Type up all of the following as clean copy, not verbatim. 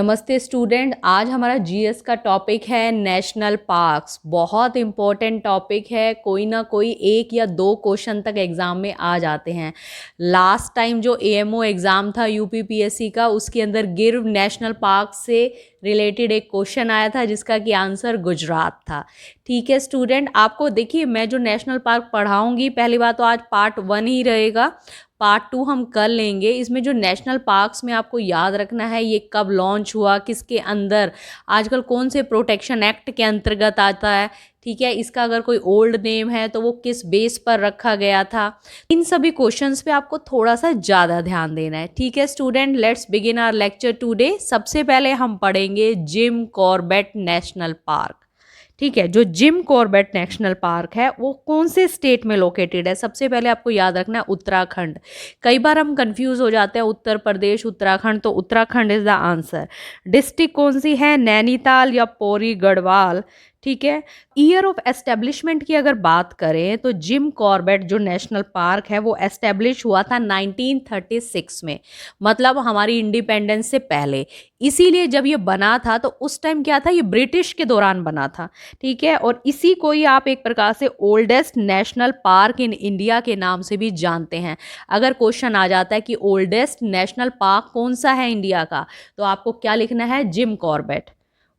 नमस्ते स्टूडेंट। आज हमारा जीएस का टॉपिक है नेशनल पार्क्स। बहुत इम्पोर्टेंट टॉपिक है, कोई ना कोई एक या दो क्वेश्चन तक एग्ज़ाम में आ जाते हैं। लास्ट टाइम जो एएमओ एग्ज़ाम था यूपीपीएससी का, उसके अंदर गिर नेशनल पार्क से रिलेटेड एक क्वेश्चन आया था जिसका कि आंसर गुजरात था। ठीक है स्टूडेंट, आपको देखिए मैं जो नेशनल पार्क पढ़ाऊँगी, पहली बात तो आज पार्ट 1 ही रहेगा, पार्ट 2 हम कर लेंगे। इसमें जो नेशनल पार्क्स में आपको याद रखना है ये कब लॉन्च हुआ, किसके अंदर, आजकल कौन से प्रोटेक्शन एक्ट के अंतर्गत आता है, ठीक है, इसका अगर कोई ओल्ड नेम है तो वो किस बेस पर रखा गया था। इन सभी क्वेश्चंस पे आपको थोड़ा सा ज़्यादा ध्यान देना है। ठीक है student, let's begin our lecture today. सबसे पहले हम पढ़ेंगे जिम कॉर्बेट नेशनल पार्क। ठीक है, जो जिम कॉर्बेट नेशनल पार्क है वो कौन से स्टेट में लोकेटेड है? सबसे पहले आपको याद रखना है उत्तराखंड। कई बार हम कंफ्यूज हो जाते हैं उत्तर प्रदेश उत्तराखंड, तो Uttarakhand is the answer. District कौन सी है? नैनीताल या पौरी गढ़वाल। ठीक है, ईयर ऑफ एस्टेब्लिशमेंट की अगर बात करें तो जिम कॉर्बेट जो नेशनल पार्क है वो एस्टेब्लिश हुआ था 1936 में, मतलब हमारी इंडिपेंडेंस से पहले। इसीलिए जब ये बना था तो उस टाइम क्या था, ये ब्रिटिश के दौरान बना था। ठीक है, और इसी को ही आप एक प्रकार से oldest national park in India के नाम से भी जानते हैं। अगर क्वेश्चन आ जाता है कि ओल्डेस्ट नेशनल पार्क कौन सा है इंडिया का, तो आपको क्या लिखना है? Jim Corbett.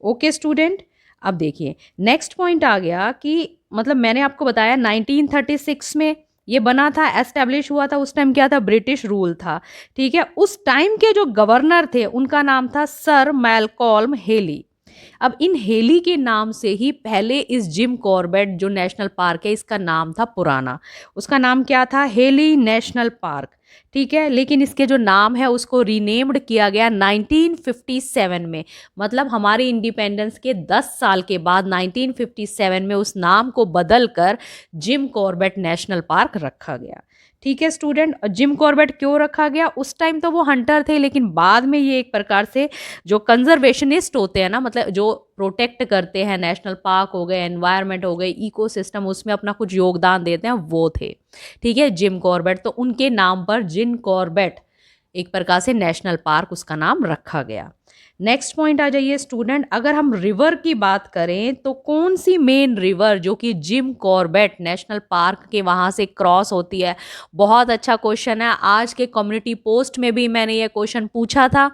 ओके स्टूडेंट, अब देखिए नेक्स्ट पॉइंट आ गया कि मतलब मैंने आपको बताया 1936 में ये बना था, एस्टेब्लिश हुआ था। उस टाइम क्या था? ब्रिटिश रूल था। ठीक है, उस टाइम के जो गवर्नर थे उनका नाम था सर मैलकॉल्म हेली। अब इन हेली के नाम से ही पहले इस जिम कॉर्बेट जो नेशनल पार्क है इसका नाम था पुराना, उसका नाम क्या था? Heli national park. ठीक है, लेकिन इसके जो नाम है उसको रीनेम्ड किया गया 1957 में, मतलब हमारी इंडिपेंडेंस के 10 साल के बाद 1957 में उस नाम को बदलकर जिम कॉर्बेट नेशनल पार्क रखा गया। ठीक है स्टूडेंट, जिम कॉर्बेट क्यों रखा गया? उस टाइम तो वो हंटर थे, लेकिन बाद में ये एक प्रकार से जो कंजर्वेशनिस्ट होते हैं ना, मतलब जो प्रोटेक्ट करते हैं, नेशनल पार्क हो गए, एनवायरनमेंट हो गए, इकोसिस्टम, उसमें अपना कुछ योगदान देते हैं, वो थे। ठीक है, जिम कॉर्बेट, तो उनके नाम पर जिम कॉर्बेट एक प्रकार से नेशनल पार्क उसका नाम रखा गया। नेक्स्ट पॉइंट आ जाइए स्टूडेंट, अगर हम रिवर की बात करें तो कौन सी मेन रिवर जो कि जिम कॉर्बेट नेशनल पार्क के वहाँ से क्रॉस होती है? बहुत अच्छा क्वेश्चन है, आज के कम्युनिटी पोस्ट में भी मैंने ये क्वेश्चन पूछा था।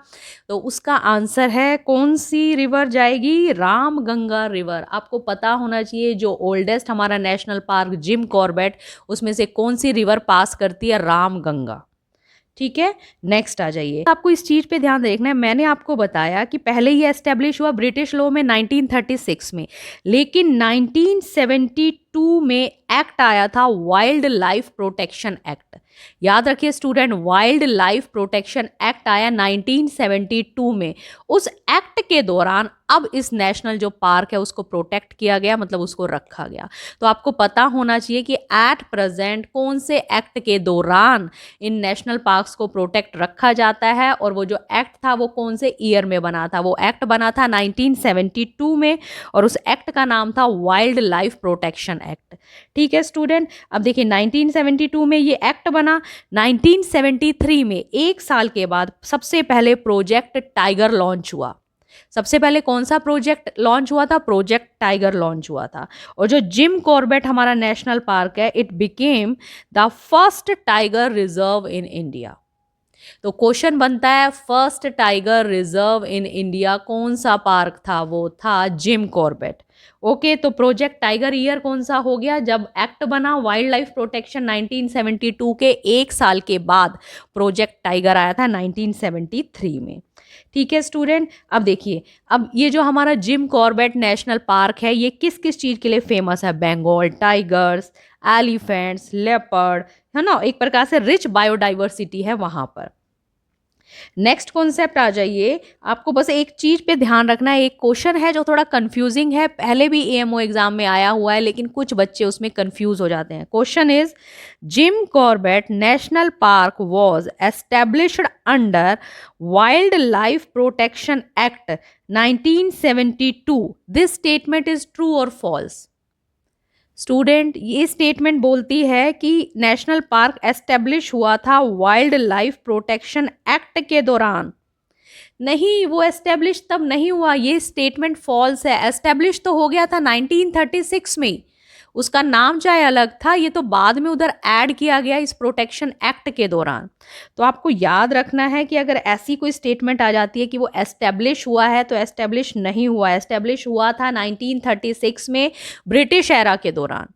तो उसका आंसर है कौन सी रिवर जाएगी? रामगंगा रिवर। आपको पता होना चाहिए जो ओल्डेस्ट हमारा नेशनल पार्क जिम कॉर्बेट, उसमें से कौन सी रिवर पास करती है? रामगंगा। ठीक है, नेक्स्ट आ जाइए। आपको इस चीज पे ध्यान देखना है, मैंने आपको बताया कि पहले ये एस्टेब्लिश हुआ ब्रिटिश लॉ में 1936 में, लेकिन 1972 में एक्ट आया था वाइल्ड लाइफ प्रोटेक्शन एक्ट। याद रखिए student, wild life protection act आया 1972 में। उस एक्ट के दौरान अब इस नेशनल जो पार्क है उसको प्रोटेक्ट किया गया, मतलब उसको रखा गया। तो आपको पता होना चाहिए कि एट प्रेजेंट कौन से एक्ट के दौरान इन नेशनल पार्क्स को प्रोटेक्ट रखा जाता है, और वो जो एक्ट था वो कौन से ईयर में बना था? वो एक्ट बना था 1972 में, और उस एक्ट का नाम था वाइल्ड लाइफ प्रोटेक्शन एक्ट। ठीक है स्टूडेंट, अब देखिए 1972 में ये एक्ट बना, 1973 में एक साल के बाद सबसे पहले प्रोजेक्ट टाइगर लॉन्च हुआ। सबसे पहले कौन सा प्रोजेक्ट लॉन्च हुआ था? प्रोजेक्ट टाइगर लॉन्च हुआ था। और जो जिम कॉर्बेट हमारा नेशनल पार्क है, it became the first tiger reserve in India. तो क्वेश्चन बनता है, first tiger reserve in India कौन सा पार्क था? वो था जिम कॉर्बेट। ओके, तो प्रोजेक्ट टाइगर ईयर कौन सा हो गया? जब एक्ट बना वाइल्ड लाइफ प्रोटेक्शन 1972 के एक साल के बाद प्रोजेक्ट टाइगर आया था 1973 में। ठीक है स्टूडेंट, अब देखिए, अब ये जो हमारा जिम कॉर्बेट नेशनल पार्क है ये किस किस चीज़ के लिए फेमस है? बंगाल टाइगर्स, एलिफेंट्स, लेपर्ड, है ना, एक प्रकार से रिच बायोडाइवर्सिटी है वहाँ पर। नेक्स्ट कॉन्सेप्ट आ जाइए, आपको बस एक चीज पे ध्यान रखना है, एक क्वेश्चन है जो थोड़ा कंफ्यूजिंग है, पहले भी एएमओ एग्जाम में आया हुआ है, लेकिन कुछ बच्चे उसमें कंफ्यूज हो जाते हैं। Question is, Jim Corbett national park was established under wild life protection act 1972। This statement is true और फॉल्स? स्टूडेंट, ये स्टेटमेंट बोलती है कि नेशनल पार्क एस्टेब्लिश हुआ था वाइल्ड लाइफ प्रोटेक्शन एक्ट के दौरान। नहीं, वो एस्टेब्लिश तब नहीं हुआ, ये स्टेटमेंट फॉल्स है। एस्टेब्लिश तो हो गया था 1936 में, उसका नाम चाहे अलग था, ये तो बाद में उधर ऐड किया गया इस प्रोटेक्शन एक्ट के दौरान। तो आपको याद रखना है कि अगर ऐसी कोई स्टेटमेंट आ जाती है कि वो एस्टेब्लिश हुआ है, तो एस्टेब्लिश नहीं हुआ, एस्टेब्लिश हुआ था 1936 में ब्रिटिश एरा के दौरान।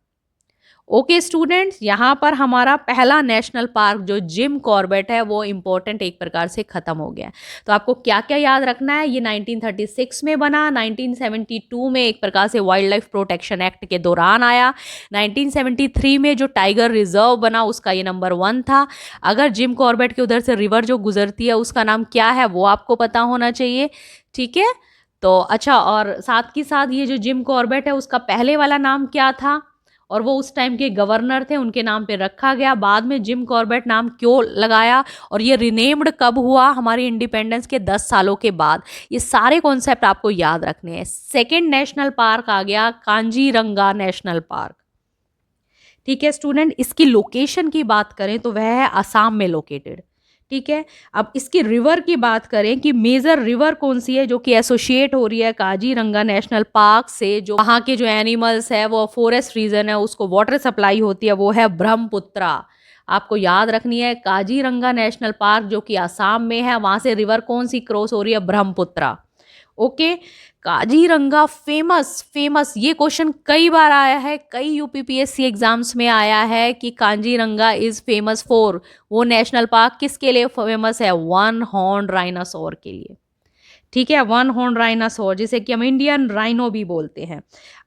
ओके स्टूडेंट्स, यहाँ पर हमारा पहला नेशनल पार्क जो जिम कॉर्बेट है वो इम्पोर्टेंट एक प्रकार से ख़त्म हो गया है। तो आपको क्या क्या याद रखना है, ये 1936 में बना, 1972 में एक प्रकार से वाइल्ड लाइफ प्रोटेक्शन एक्ट के दौरान आया, 1973 में जो टाइगर रिजर्व बना उसका ये नंबर 1 था। अगर जिम कॉर्बेट के उधर से रिवर जो गुजरती है उसका नाम क्या है वो आपको पता होना चाहिए, ठीक है। तो अच्छा, और साथ ही साथ ये जो जिम कॉर्बेट है उसका पहले वाला नाम क्या था, और वो उस टाइम के गवर्नर थे, उनके नाम पे रखा गया। बाद में जिम कॉर्बेट नाम क्यों लगाया, और ये रिनेम्ड कब हुआ, हमारी इंडिपेंडेंस के 10 सालों के बाद। ये सारे कॉन्सेप्ट आपको याद रखने हैं। सेकेंड नेशनल पार्क आ गया कांजीरंगा नेशनल पार्क, ठीक है स्टूडेंट। इसकी लोकेशन की बात करें तो वह है असम में लोकेटेड, ठीक है। अब इसकी रिवर की बात करें कि मेजर रिवर कौन सी है जो कि एसोसिएट हो रही है काजीरंगा नेशनल पार्क से, जो वहाँ के जो एनिमल्स है वो फॉरेस्ट रीजन है उसको वाटर सप्लाई होती है, वो है ब्रह्मपुत्रा। आपको याद रखनी है, काजीरंगा नेशनल पार्क जो कि असम में है, वहाँ से रिवर कौन सी क्रॉस हो रही है, ब्रह्मपुत्रा। ओके, काजीरंगा फेमस ये क्वेश्चन कई बार आया है, कई यूपीपीएससी एग्जाम्स में आया है कि काजीरंगा इज फेमस फॉर, वो नेशनल पार्क किसके लिए फेमस है, वन हॉर्न राइनासोर के लिए, ठीक है। वन हॉर्न राइनासोर जिसे कि हम इंडियन राइनो भी बोलते हैं।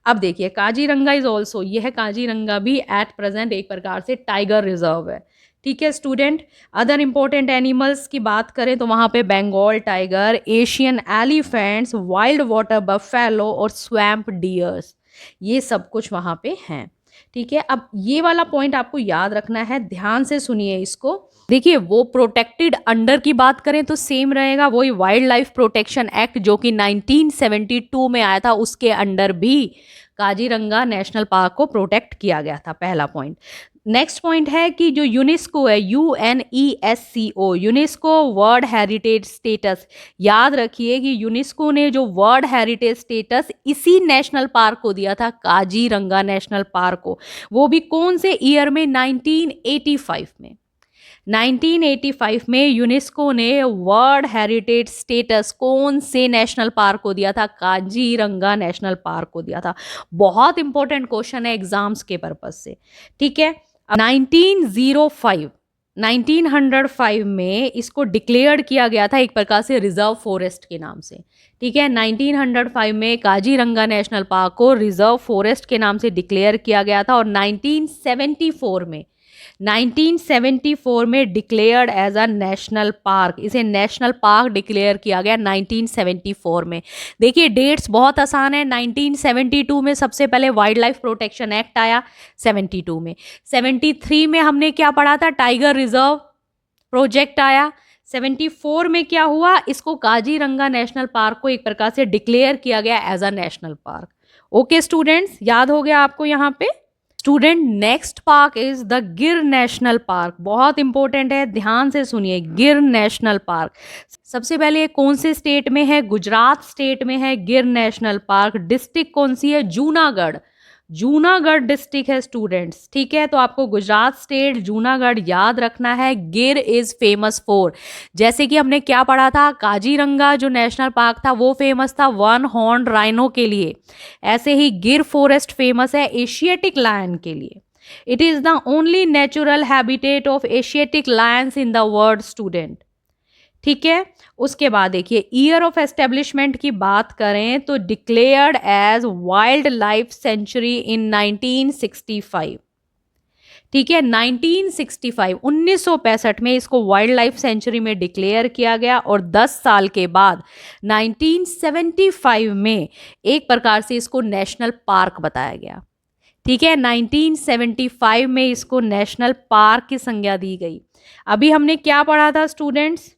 अब देखिए काजीरंगा इज ऑल्सो, ये है काजीरंगा भी एट प्रेजेंट एक प्रकार से टाइगर रिजर्व है, ठीक है स्टूडेंट। अदर इंपॉर्टेंट एनिमल्स की बात करें तो वहाँ पे Bengal tiger, Asian elephants, wild water buffalo और स्वैम्प डियर्स, ये सब कुछ वहाँ पे हैं, ठीक है। अब ये वाला पॉइंट आपको याद रखना है, ध्यान से सुनिए इसको। देखिए, वो प्रोटेक्टेड अंडर की बात करें तो सेम रहेगा, वही वाइल्ड लाइफ प्रोटेक्शन एक्ट जो कि 1972 में आया था, उसके अंडर भी काजीरंगा नेशनल पार्क को प्रोटेक्ट किया गया था, पहला पॉइंट। नेक्स्ट पॉइंट है कि जो यूनेस्को है, UNESCO, UNESCO world heritage status, याद रखिए कि यूनेस्को ने जो वर्ल्ड हेरिटेज स्टेटस इसी नेशनल पार्क को दिया था, काजीरंगा नेशनल पार्क को, वो भी कौन से ईयर में, 1985 में। 1985 में यूनेस्को ने वर्ल्ड हेरिटेज स्टेटस कौन से नेशनल पार्क को दिया था, काजीरंगा नेशनल पार्क को दिया था। बहुत इंपॉर्टेंट क्वेश्चन है एग्जाम्स के पर्पज से, ठीक है। 1905 में इसको डिक्लेयर्ड किया गया था एक प्रकार से रिजर्व फॉरेस्ट के नाम से, ठीक है। 1905 में काजीरंगा नेशनल पार्क को रिजर्व फॉरेस्ट के नाम से डिक्लेयर किया गया था, और 1974 में declared as a national park, इसे नेशनल पार्क डिक्लेयर किया गया 1974 में। देखिए डेट्स बहुत आसान है, 1972 में सबसे पहले वाइल्ड लाइफ प्रोटेक्शन एक्ट आया, 72 में, 73 में हमने क्या पढ़ा था, टाइगर रिजर्व प्रोजेक्ट आया, 74 में क्या हुआ, इसको काजीरंगा नेशनल पार्क को एक प्रकार से डिक्लेयर किया गया as a national park. Okay students, याद हो गया आपको यहाँ पे। Student, next park is the Gir national park, बहुत इंपॉर्टेंट है, ध्यान से सुनिए। गिर नेशनल पार्क सबसे पहले कौन से स्टेट में है, गुजरात स्टेट में है गिर नेशनल पार्क। डिस्ट्रिक्ट कौन सी है, जूनागढ़, जूनागढ़ डिस्ट्रिक्ट है स्टूडेंट्स, ठीक है। तो आपको गुजरात स्टेट जूनागढ़ याद रखना है। गिर इज फेमस फॉर, जैसे कि हमने क्या पढ़ा था, काजीरंगा जो नेशनल पार्क था वो फेमस था वन हॉर्न राइनो के लिए, ऐसे ही गिर फॉरेस्ट फेमस है एशियाटिक लायन के लिए। It is the only natural habitat of Asiatic Lions in the world student, ठीक है। उसके बाद देखिए ईयर ऑफ एस्टेब्लिशमेंट की बात करें तो declared as wildlife sanctuary in 1965, ठीक है। 1965 में इसको वाइल्ड लाइफ सेंचुरी में डिक्लेयर किया गया, और 10 साल के बाद 1975 में एक प्रकार से इसको नेशनल पार्क बताया गया, ठीक है। 1975 में इसको नेशनल पार्क की संज्ञा दी गई। अभी हमने क्या पढ़ा था स्टूडेंट्स,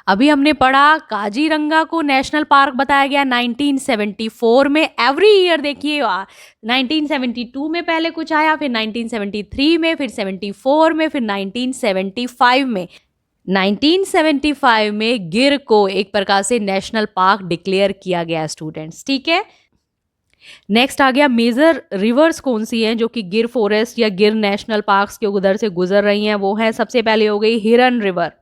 अभी हमने पढ़ा काजीरंगा को नेशनल पार्क बताया गया 1974 में। एवरी ईयर देखिए 1972 में पहले कुछ आया, फिर 1973 में, फिर 74 में, फिर 1975 में। 1975 में गिर को एक प्रकार से नेशनल पार्क डिक्लेयर किया गया स्टूडेंट्स, ठीक है। नेक्स्ट आ गया मेजर रिवर्स कौन सी हैं जो कि गिर फॉरेस्ट या गिर नेशनल पार्क्स के उधर से गुजर रही हैं, वो है सबसे पहले हो गई हिरन रिवर,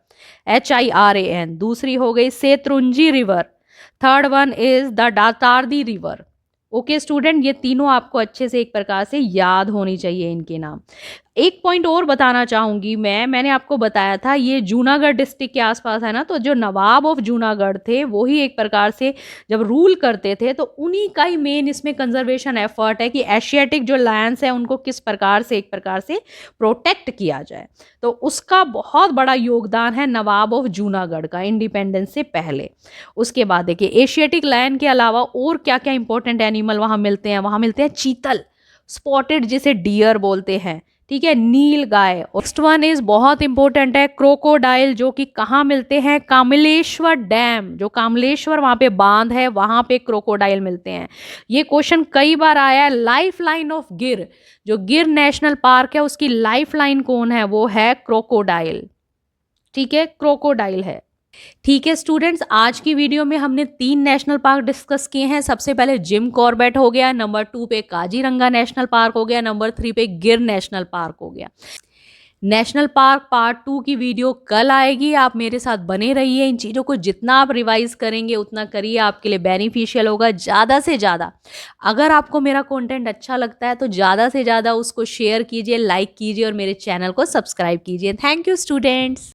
HIRAN, दूसरी हो गई Shetrunji river, third one is the Datardi river. Okay student, ये तीनों आपको अच्छे से एक प्रकार से याद होनी चाहिए इनके नाम। एक पॉइंट और बताना चाहूंगी मैंने आपको बताया था ये जूनागढ़ डिस्ट्रिक्ट के आसपास है ना, तो जो नवाब ऑफ जूनागढ़ थे वो ही एक प्रकार से जब रूल करते थे तो उन्हीं का ही मेन इसमें कंजर्वेशन एफर्ट है कि एशियाटिक जो लायंस है उनको किस प्रकार से एक प्रकार से प्रोटेक्ट किया जाए। तो उसका बहुत बड़ा योगदान है नवाब ऑफ जूनागढ़ का इंडिपेंडेंस से पहले। उसके बाद देखिए एशियाटिक लायन के अलावा और क्या क्या इंपॉर्टेंट एनिमल वहाँ मिलते हैं, वहाँ मिलते हैं चीतल, स्पॉटेड जिसे डियर बोलते हैं, ठीक है, नील गाय। नेक्स्ट वन इज बहुत इंपॉर्टेंट है क्रोकोडाइल, जो कि कहाँ मिलते हैं, कामलेश्वर डैम, जो कामलेश्वर वहाँ पे बांध है वहाँ पे क्रोकोडाइल मिलते हैं। ये क्वेश्चन कई बार आया है। लाइफ लाइन ऑफ गिर, जो गिर नेशनल पार्क है उसकी लाइफ लाइन कौन है, वो है क्रोकोडाइल, ठीक है, क्रोकोडाइल है। ठीक है स्टूडेंट्स, आज की वीडियो में हमने 3 नेशनल पार्क डिस्कस किए हैं। सबसे पहले जिम कॉर्बेट हो गया, नंबर 2 पे काजीरंगा नेशनल पार्क हो गया, नंबर 3 पे गिर नेशनल पार्क हो गया। नेशनल पार्क पार्ट 2 की वीडियो कल आएगी, आप मेरे साथ बने रहिए। इन चीज़ों को जितना आप रिवाइज करेंगे उतना करिए, आपके लिए बेनिफिशियल होगा। ज़्यादा से ज़्यादा अगर आपको मेरा कंटेंट अच्छा लगता है तो ज़्यादा से ज़्यादा उसको शेयर कीजिए, लाइक कीजिए और मेरे चैनल को सब्सक्राइब कीजिए। Thank you students.